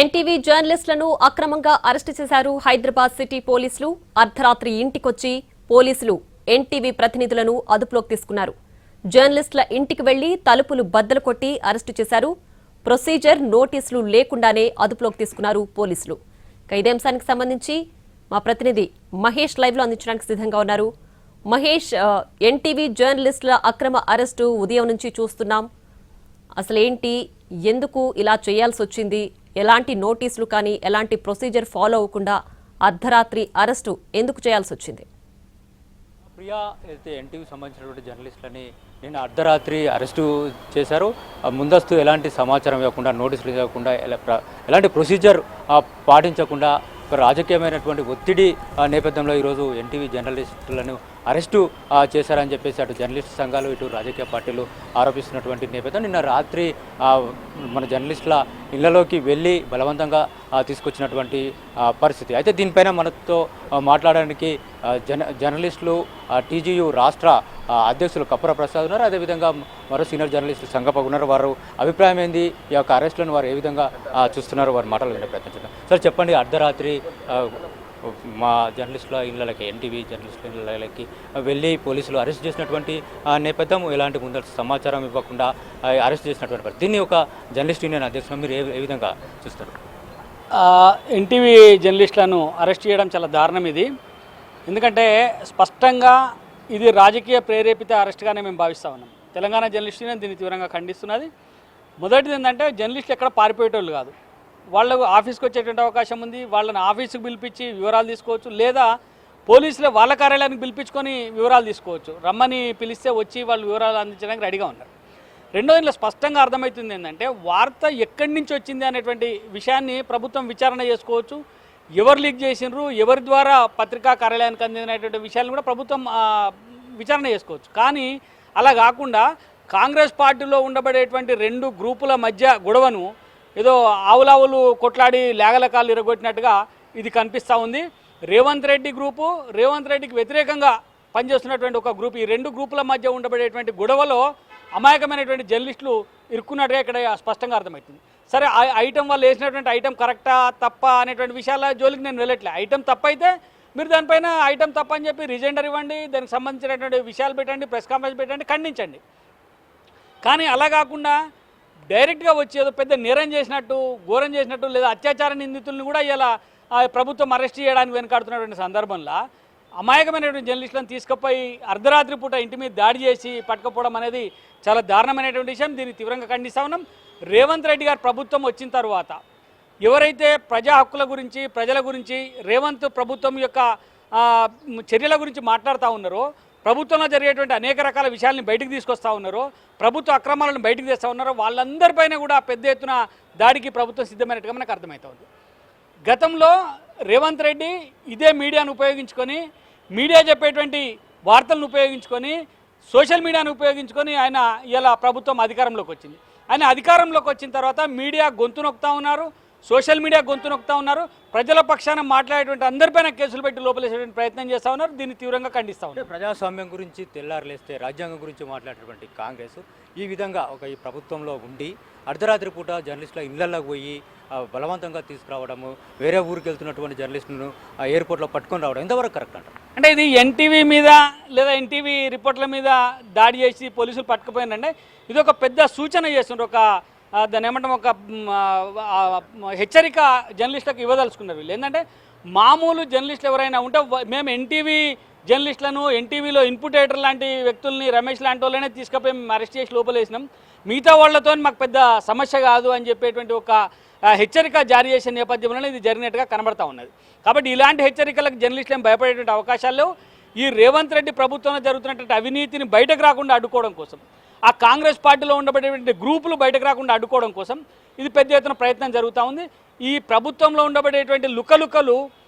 NTV జర్నలిస్టులను అక్రమంగా arrest చేశారు Hyderabad city పోలీసులు. అర్ధరాత్రి ఇంటికొచ్చి పోలీసులు ఎన్టీవీ ప్రతినిధులను అదుపులోకి తీసుకున్నారు. జర్నలిస్టుల ఇంటికి వెళ్లి తలుపులు బద్దలు కొట్టి అరెస్టు చేశారు. ప్రొసీజర్ నోటీసులు లేకుండానే అదుపులోకి తీసుకున్నారు పోలీసులు. ఇదే అంశానికి సంబంధించి మా ప్రతినిధి మహేష్ లైవ్ లో అందించడానికి సిద్ధంగా ఉన్నారు. మహేష్, ఎన్టీవీ జర్నలిస్టుల అక్రమ అరెస్టు ఉదయం నుంచి చూస్తున్నాం. అసలేంటి, ఎందుకు ఇలా చేయాల్సి వచ్చింది, ఎలాంటి నోటీసులు కానీ ఎలాంటి ప్రొసీజర్ ఫాలో అవ్వకుండా అర్ధరాత్రి అరెస్టు ఎందుకు చేయాల్సి వచ్చింది? ప్రియా, అయితే ఎన్టీవీకి సంబంధించినటువంటి జర్నలిస్టులని నిన్న అర్ధరాత్రి అరెస్టు చేశారు. ముందస్తు ఎలాంటి సమాచారం ఇవ్వకుండా, నోటీసులు ఇవ్వకుండా, ఎలాంటి ప్రొసీజర్ పాటించకుండా రాజకీయమైనటువంటి ఒత్తిడి నేపథ్యంలో ఈరోజు ఎన్టీవీ జర్నలిస్టులను అరెస్టు చేశారని చెప్పేసి అటు జర్నలిస్ట్ సంఘాలు ఇటు రాజకీయ పార్టీలు ఆరోపిస్తున్నటువంటి నేపథ్యం. నిన్న రాత్రి మన జర్నలిస్టుల ఇళ్లలోకి వెళ్ళి బలవంతంగా తీసుకొచ్చినటువంటి పరిస్థితి. అయితే దీనిపైన మనతో మాట్లాడడానికి జర్నలిస్టులు టీజీయూ రాష్ట్ర అధ్యక్షులు కప్పర ప్రసాద్ ఉన్నారు. అదేవిధంగా మరో సీనియర్ జర్నలిస్టు సంగప ఉన్నారు. వారు అభిప్రాయం ఏంది, ఈ యొక్క అరెస్టులను వారు ఏ విధంగా చూస్తున్నారు, వారి మాటలు వినే ప్రయత్నించారు. సార్ చెప్పండి, అర్ధరాత్రి మా జర్నలిస్టుల ఇళ్ళకి, ఎన్టీవీ జర్నలిస్టుల ఇళ్ళకి వెళ్ళి పోలీసులు అరెస్ట్ చేసినటువంటి నేపథ్యం, ఎలాంటి ముందస్తు సమాచారం ఇవ్వకుండా అరెస్ట్ చేసినటువంటి పరిస్థితి. దీన్ని ఒక జర్నలిస్ట్ యూనియన్ అధ్యక్షులు మీరు ఏ విధంగా చూస్తారు? ఎన్టీవీ జర్నలిస్టులను అరెస్ట్ చేయడం చాలా దారుణం ఇది. ఎందుకంటే స్పష్టంగా ఇది రాజకీయ ప్రేరేపిత అరెస్ట్గానే మేము భావిస్తూ ఉన్నాం. తెలంగాణ జర్నలిస్ట్ యూనియన్ దీన్ని తీవ్రంగా ఖండిస్తున్నది. మొదటిది ఏంటంటే, జర్నలిస్టులు ఎక్కడ పారిపోయేటోళ్ళు కాదు. వాళ్ళకు ఆఫీస్కి వచ్చేటువంటి అవకాశం ఉంది. వాళ్ళని ఆఫీస్కి పిలిపించి వివరాలు తీసుకోవచ్చు, లేదా పోలీసులే వాళ్ళ కార్యాలయానికి పిలిపించుకొని వివరాలు తీసుకోవచ్చు. రమ్మని పిలిస్తే వచ్చి వాళ్ళు వివరాలు అందించడానికి రెడీగా ఉన్నారు. రెండోది, ఇందులో స్పష్టంగా అర్థమవుతుంది ఏంటంటే, వార్త ఎక్కడి నుంచి వచ్చింది అనేటువంటి విషయాన్ని ప్రభుత్వం విచారణ చేసుకోవచ్చు. ఎవరు లీక్ చేసినారు, ఎవరి ద్వారా పత్రికా కార్యాలయానికి అందినటువంటి విషయాలను కూడా ప్రభుత్వం విచారణ చేసుకోవచ్చు. కానీ అలా కాకుండా కాంగ్రెస్ పార్టీలో ఉండబడేటువంటి రెండు గ్రూపుల మధ్య గొడవను ఏదో ఆవులావులు కొట్లాడి లేగలకాలు ఇరగొట్టినట్టుగా ఇది కనిపిస్తూ ఉంది. రేవంత్ రెడ్డి గ్రూపు, రేవంత్ రెడ్డికి వ్యతిరేకంగా పనిచేస్తున్నటువంటి ఒక గ్రూప్, ఈ రెండు గ్రూపుల మధ్య ఉండబడేటువంటి గొడవలో అమాయకమైనటువంటి జర్నలిస్టులు ఇరుక్కున్నట్టుగా ఇక్కడ స్పష్టంగా అర్థమవుతుంది. సరే, ఐటమ్ వాళ్ళు వేసినటువంటి ఐటమ్ కరెక్టా తప్ప అనేటువంటి విషయాల జోలికి నేను వెళ్ళట్లే. ఐటమ్ తప్ప అయితే మీరు దానిపైన ఐటమ్ తప్ప అని చెప్పి రిజెండర్ ఇవ్వండి, దానికి సంబంధించినటువంటి విషయాలు పెట్టండి, ప్రెస్ కాన్ఫరెన్స్ పెట్టండి, ఖండించండి. కానీ అలా కాకుండా డైరెక్ట్గా వచ్చి ఏదో పెద్ద నేరం చేసినట్టు, ఘోరం చేసినట్టు, లేదా అత్యాచార నిందితులను కూడా ఇలా ప్రభుత్వం అరెస్ట్ చేయడానికి వెనకాడుతున్నటువంటి సందర్భంలో అమాయకమైనటువంటి జర్నలిస్టులను తీసుకుపోయి అర్ధరాత్రి పూట ఇంటి మీద దాడి చేసి పట్టుకపోవడం అనేది చాలా దారుణమైనటువంటి విషయం. దీన్ని తీవ్రంగా ఖండిస్తా ఉన్నాం. రేవంత్ రెడ్డి గారు ప్రభుత్వం వచ్చిన తర్వాత ఎవరైతే ప్రజా హక్కుల గురించి, ప్రజల గురించి, రేవంత్ ప్రభుత్వం యొక్క చర్యల గురించి మాట్లాడుతూ ఉన్నారో, ప్రభుత్వంలో జరిగేటువంటి అనేక రకాల విషయాలను బయటకు తీసుకొస్తూ ఉన్నారో, ప్రభుత్వ అక్రమాలను బయటకు తెస్తూ ఉన్నారో, వాళ్ళందరిపైన కూడా పెద్ద ఎత్తున దాడికి ప్రభుత్వం సిద్ధమైనట్టుగా మనకు అర్థమవుతుంది. గతంలో రేవంత్ రెడ్డి ఇదే మీడియాను ఉపయోగించుకొని, మీడియా చెప్పేటువంటి వార్తలను ఉపయోగించుకొని, సోషల్ మీడియాను ఉపయోగించుకొని ఆయన ఇలా ప్రభుత్వం అధికారంలోకి వచ్చింది. ఆయన అధికారంలోకి వచ్చిన తర్వాత మీడియా గొంతు నొక్కుతూ ఉన్నారు, సోషల్ మీడియా గొంతు నొక్కుతూ ఉన్నారు, ప్రజల పక్షాన మాట్లాడేటువంటి అందరిపైన కేసులు పెట్టి లోపలేసేటువంటి ప్రయత్నం చేస్తూ ఉన్నారు. దీన్ని తీవ్రంగా ఖండిస్తూ ఉన్నారు. ప్రజాస్వామ్యం గురించి తెల్లారులేస్తే రాజ్యాంగం గురించి మాట్లాడేటువంటి కాంగ్రెస్ ఈ విధంగా ఈ ప్రభుత్వంలో ఉండి అర్ధరాత్రి పూట జర్నలిస్టుల ఇళ్లలోకి పోయి బలవంతంగా తీసుకురావడము, వేరే ఊరికి వెళ్తున్నటువంటి జర్నలిస్టులను ఎయిర్పోర్ట్లో పట్టుకొని రావడం ఎంతవరకు కరెక్ట్ అంటారు? అంటే ఇది ఎన్టీవీ మీద లేదా ఎన్టీవీ రిపోర్ట్ల మీద దాడి చేసి పోలీసులు పట్టుకుపోయిందంటే ఇది ఒక పెద్ద సూచన చేస్తున్నారు. ఒక దాన్ని ఏమంటాం, ఒక హెచ్చరిక జర్నలిస్టులకు ఇవ్వదలుచుకున్నారు వీళ్ళు. ఏంటంటే, మామూలు జర్నలిస్టులు ఎవరైనా ఉంటే మేము ఎన్టీవీ జర్నలిస్టులను, ఎన్టీవీలో ఇన్పుట్ ఎడిటర్ లాంటి వ్యక్తుల్ని, రమేష్ లాంటి వాళ్ళనే తీసుకుపోయి మేము అరెస్ట్ చేసి లోపలేసినాం, మిగతా వాళ్ళతో మాకు పెద్ద సమస్య కాదు అని చెప్పేటువంటి ఒక హెచ్చరిక జారీ చేసే నేపథ్యంలో ఇది జరిగినట్టుగా కనబడతా ఉన్నది. కాబట్టి ఇలాంటి హెచ్చరికలకు జర్నలిస్టులు ఏం భయపడేటువంటి అవకాశాలు ఈ రేవంత్ రెడ్డి ప్రభుత్వంలో జరుగుతున్నటువంటి అవినీతిని బయటకు రాకుండా అడ్డుకోవడం కోసం, ఆ కాంగ్రెస్ పార్టీలో ఉండబడేటువంటి గ్రూపులు బయటకు రాకుండా అడ్డుకోవడం కోసం ఇది పెద్ద ఎత్తున ప్రయత్నం జరుగుతూ ఉంది. ఈ ప్రభుత్వంలో ఉండబడేటువంటి లుకలుకలు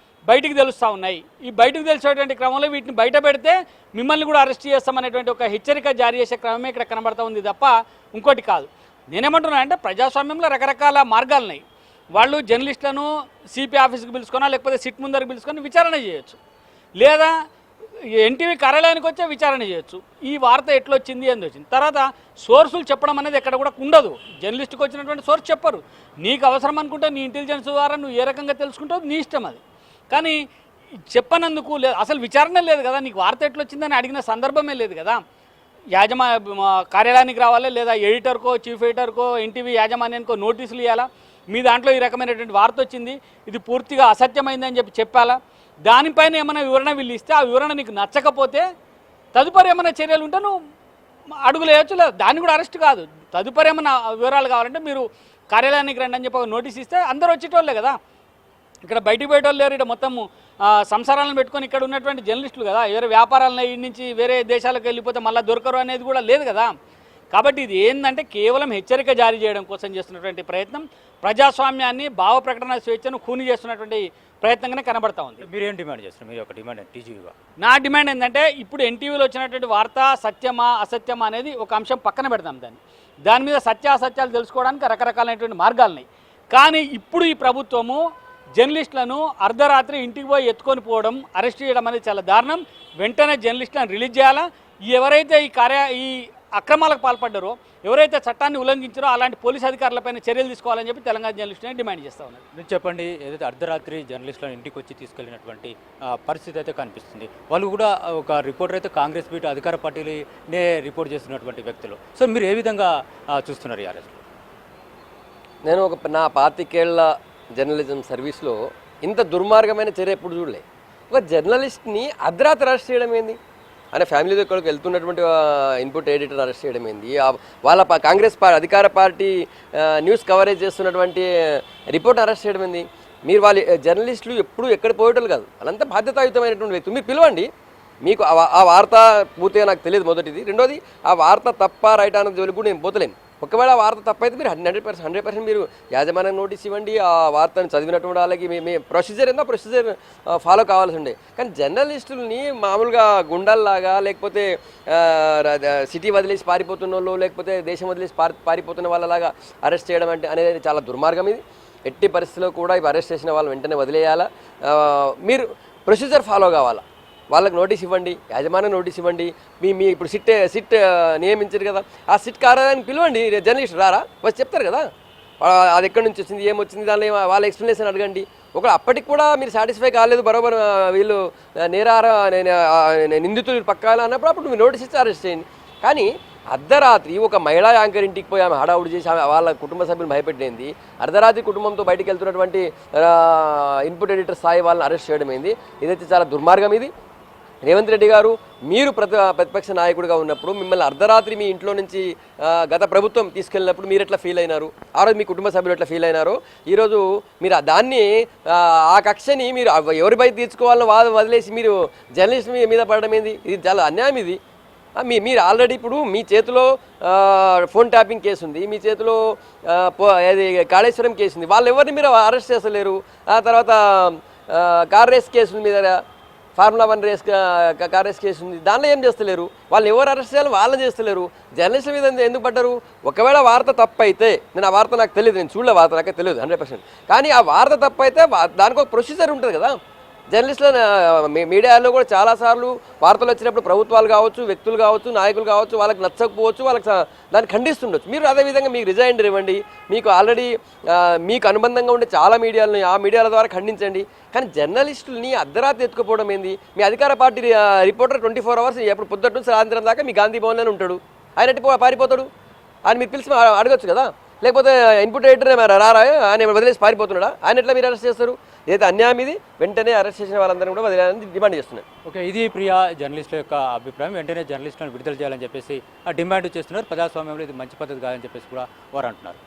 బయటికి తెలుస్తూ ఉన్నాయి. ఈ బయటకు తెలిసేటువంటి క్రమంలో వీటిని బయట పెడితే మిమ్మల్ని కూడా అరెస్ట్ చేస్తామనేటువంటి ఒక హెచ్చరిక జారీ చేసే క్రమమే ఇక్కడ కనబడతా ఉంది తప్ప ఇంకోటి కాదు. నేనేమంటున్నా అంటే, ప్రజాస్వామ్యంలో రకరకాల మార్గాలు ఉన్నాయి. వాళ్ళు జర్నలిస్టులను సిపి ఆఫీస్కి పిలుచుకున్నా, లేకపోతే సిట్ ముందరికి పిలుచుకొని విచారణ చేయొచ్చు, లేదా ఎన్టీవీ కార్యాలయానికి వచ్చే విచారణ చేయొచ్చు, ఈ వార్త ఎట్లొచ్చింది అని వచ్చింది. తర్వాత సోర్సులు చెప్పడం అనేది ఎక్కడ కూడా ఉండదు. జర్నలిస్ట్కి వచ్చినటువంటి సోర్స్ చెప్పరు. నీకు అవసరం అనుకుంటే నీ ఇంటెలిజెన్స్ ద్వారా నువ్వు ఏ రకంగా తెలుసుకుంటావు నీ ఇష్టం అది. కానీ చెప్పనందుకు లేదు, అసలు విచారణ లేదు కదా, నీకు వార్త ఎట్లొచ్చిందని అడిగిన సందర్భమే లేదు కదా. కార్యాలయానికి రావాలి, లేదా ఎడిటర్కో చీఫ్ ఎడిటర్కో ఎన్టీవీ యాజమాన్యానికో నోటీసులు ఇవ్వాలా, మీ దాంట్లో ఈ రకమైనటువంటి వార్త వచ్చింది, ఇది పూర్తిగా అసత్యమైందని చెప్పాలా. దానిపైన ఏమైనా వివరణ వీళ్ళు ఇస్తే ఆ వివరణ నీకు నచ్చకపోతే తదుపరి ఏమైనా చర్యలు ఉంటే నువ్వు అడుగులేయచ్చు, లేదా దాన్ని కూడా అరెస్ట్ కాదు. తదుపరి ఏమైనా వివరాలు కావాలంటే మీరు కార్యాలయానికి రండి అని చెప్పి ఒక నోటీస్ ఇస్తే అందరూ వచ్చేటోళ్ళే కదా. ఇక్కడ బయటికి పోయేటోళ్ళు లేరు, ఇక్కడ మొత్తం సంసారాలను పెట్టుకొని ఇక్కడ ఉన్నటువంటి జర్నలిస్టులు కదా. వేరే వ్యాపారాలను ఈ నుంచి వేరే దేశాలకు వెళ్ళిపోతే మళ్ళీ దొరకరు అనేది కూడా లేదు కదా. కాబట్టి ఇది ఏంటంటే కేవలం హెచ్చరిక జారీ చేయడం కోసం చేస్తున్నటువంటి ప్రయత్నం, ప్రజాస్వామ్యాన్ని భావ ప్రకటన స్వేచ్ఛను ఖూనీ చేస్తున్నటువంటి ప్రయత్నంగానే కనబడతా ఉంది. మీరేం డిమాండ్ చేస్తారు? మీరు ఒక డిమాండ్ టీజీవీగా? నా డిమాండ్ ఏంటంటే ఇప్పుడు ఎన్టీవీలో వచ్చినటువంటి వార్త సత్యమా అసత్యమా అనేది ఒక అంశం పక్కన పెడతాం. దాని మీద సత్యాసత్యాలు తెలుసుకోవడానికి రకరకాలైనటువంటి మార్గాలు ఉన్నాయి. కానీ ఇప్పుడు ఈ ప్రభుత్వము జర్నలిస్టులను అర్ధరాత్రి ఇంటికి పోయి ఎత్తుకొని పోవడం, అరెస్ట్ చేయడం అనేది చాలా దారుణం. వెంటనే జర్నలిస్టులను రిలీజ్ చేయాలా. ఎవరైతే ఈ అక్రమాలకు పాల్పడ్డారో, ఎవరైతే చట్టాన్ని ఉల్లంఘించారో అలాంటి పోలీస్ అధికారులపైన చర్యలు తీసుకోవాలని చెప్పి తెలంగాణ జర్నలిస్టులను డిమాండ్ చేస్తూ ఉన్నారు. మీరు చెప్పండి, ఏదైతే అర్ధరాత్రి జర్నలిస్టులను ఇంటికి వచ్చి తీసుకెళ్లినటువంటి పరిస్థితి అయితే కనిపిస్తుంది. వాళ్ళు కూడా ఒక రిపోర్టర్ అయితే కాంగ్రెస్ బీట్ అధికార పార్టీనే రిపోర్ట్ చేస్తున్నటువంటి వ్యక్తులు. సో మీరు ఏ విధంగా చూస్తున్నారు ఈ అరెస్ట్? నేను నా 25 ఏళ్ల జర్నలిజం సర్వీస్లో ఇంత దుర్మార్గమైన చర్య ఎప్పుడు చూడలే. ఒక జర్నలిస్ట్ని అర్ధరాత్రి అరెస్ట్ చేయడం ఏంది? ఆయన ఫ్యామిలీతో ఇక్కడికి వెళ్తున్నటువంటి ఇన్పుట్ ఎడిటర్ అరెస్ట్ చేయడం ఏంది? వాళ్ళ కాంగ్రెస్ అధికార పార్టీ న్యూస్ కవరేజ్ చేస్తున్నటువంటి రిపోర్టర్ అరెస్ట్ చేయడం ఏంది? మీరు వాళ్ళ జర్నలిస్టులు ఎప్పుడు ఎక్కడ పోయేటోళ్ళు కాదు, వాళ్ళంతా బాధ్యతాయుతమైనటువంటి వ్యక్తులు. మీరు పిలవండి, మీకు ఆ వార్త పూర్తిగా నాకు తెలియదు మొదటిది. రెండోది, ఆ వార్త తప్ప రైట్ అన్నది జోలికి కూడా నేను పోతలేను. ఒకవేళ ఆ వార్త తప్పైతే మీరు 100% మీరు యాజమాన్యం నోటీస్ ఇవ్వండి. ఆ వార్తను చదివినటువంటి వాళ్ళకి మీ ప్రొసీజర్ ఏందో ప్రొసీజర్ ఫాలో కావాల్సి ఉండే. కానీ జర్నలిస్టులని మామూలుగా గుండల్లాగా, లేకపోతే సిటీ వదిలేసి పారిపోతున్న వాళ్ళు, లేకపోతే దేశం వదిలేసి పారిపోతున్న వాళ్ళలాగా అరెస్ట్ చేయడం అనేది చాలా దుర్మార్గం. ఇది ఎట్టి పరిస్థితిలో కూడా ఇవి అరెస్ట్ చేసిన వాళ్ళు వెంటనే వదిలేయాలా. మీరు ప్రొసీజర్ ఫాలో కావాలా. వాళ్ళకి నోటీస్ ఇవ్వండి, యాజమాన్యం నోటీస్ ఇవ్వండి. మీ ఇప్పుడు సిట్ నియమించారు కదా, ఆ సిట్ కార్యాలయాన్ని పిలవండి. జర్నలిస్ట్ రారా, వచ్చి చెప్తారు కదా అది ఎక్కడి నుంచి వచ్చింది, ఏమొచ్చింది, దానిలో వాళ్ళ ఎక్స్ప్లెనేషన్ అడగండి. ఒకవేళ అప్పటికి కూడా మీరు సాటిస్ఫై కాలేదు, బరోబర్ వీళ్ళు నిందితులు పక్కాలి అన్నప్పుడు అప్పుడు మీరు నోటీస్ ఇచ్చి అరెస్ట్ చేయండి. కానీ అర్ధరాత్రి ఒక మహిళా యాంకర్ ఇంటికి పోయి ఆమె హడావుడి చేసి వాళ్ళ కుటుంబ సభ్యులు భయపెట్టింది, అర్ధరాత్రి కుటుంబంతో బయటికి వెళ్తున్నటువంటి ఇన్పుట్ ఎడిటర్ స్థాయి వాళ్ళని అరెస్ట్ చేయడం ఏంది? ఇదైతే చాలా దుర్మార్గం. ఇది రేవంత్ రెడ్డి గారు, మీరు ప్రతిపక్ష నాయకుడిగా ఉన్నప్పుడు మిమ్మల్ని అర్ధరాత్రి మీ ఇంట్లో నుంచి గత ప్రభుత్వం తీసుకెళ్ళినప్పుడు మీరు ఎట్లా ఫీల్ అయినారు, ఆ రోజు మీ కుటుంబ సభ్యులు ఎట్లా ఫీల్ అయినారో, ఈరోజు మీరు దాన్ని ఆ కక్షని మీరు ఎవరిపై తీర్చుకోవాలని వదిలేసి మీరు జర్నలిస్ట్ మీద పడడం ఏంది? ఇది చాలా అన్యాయం. ఇది మీరు ఆల్రెడీ ఇప్పుడు మీ చేతిలో ఫోన్ ట్యాపింగ్ కేసు ఉంది, మీ చేతిలో అది కాళేశ్వరం కేసు ఉంది. వాళ్ళు ఎవరిని మీరు అరెస్ట్ చేస్తలేరు. ఆ తర్వాత కార్ రేస్ కేసు ఉంది, మీద formula 1 race car race case ఉంది, దానిలో ఏం చేస్తలేరు. వాళ్ళు ఎవరు అరెస్ట్ చేయాలి వాళ్ళని చేస్తలేరు. జర్నలిస్టుల మీద ఎందుకు పడ్డారు? ఒకవేళ వార్త తప్పు అయితే, నేను ఆ వార్త నాకు తెలియదు, నేను చూడలే వార్త, నాకే తెలియదు 100%. కానీ ఆ వార్త తప్పు అయితే దానికి ఒక ప్రొసీజర్ ఉంటుంది కదా. జర్నలిస్టుల మీడియాలో కూడా చాలాసార్లు వార్తలు వచ్చినప్పుడు ప్రభుత్వాలు కావచ్చు, వ్యక్తులు కావచ్చు, నాయకులు కావచ్చు, వాళ్ళకి నచ్చకపోవచ్చు, వాళ్ళకి దాన్ని ఖండిస్తుండొచ్చు. మీరు అదేవిధంగా మీకు రిజైండర్ ఇవ్వండి. మీకు ఆల్రెడీ మీకు అనుబంధంగా ఉండే చాలా మీడియాలని ఆ మీడియాల ద్వారా ఖండించండి. కానీ జర్నలిస్టులని అర్ధరాత్రి ఎత్తుకుపోవడం ఏంది? మీ అధికార పార్టీ రిపోర్టర్ 24 hours ఎప్పుడు పొద్దుట నుంచి సాయంత్రం దాకా మీ గాంధీ భవన్లోనే ఉంటాడు. ఆయన పారిపోతాడు అని మీరు పిలిచి అడగచ్చు కదా. లేకపోతే ఇన్పుట్ ఎడిటర్ రారా, ఆయన వదిలేసి పారిపోతున్నాడా? ఆయన ఎట్లా మీరు అరెస్ట్ చేస్తారు? ఏదైతే అన్యాయం. ఇది వెంటనే అరెస్ట్ చేసిన వాళ్ళందరినీ కూడా వదిలేయాలని డిమాండ్ చేస్తున్నారు. ఓకే, ఇది ప్రియా జర్నలిస్టుల యొక్క అభిప్రాయం. వెంటనే జర్నలిస్టులను విడుదల చేయాలని చెప్పేసి డిమాండ్ చేస్తున్నారు. ప్రజాస్వామ్యంలో ఇది మంచి పద్ధతి కాదని చెప్పేసి కూడా వారు అంటున్నారు.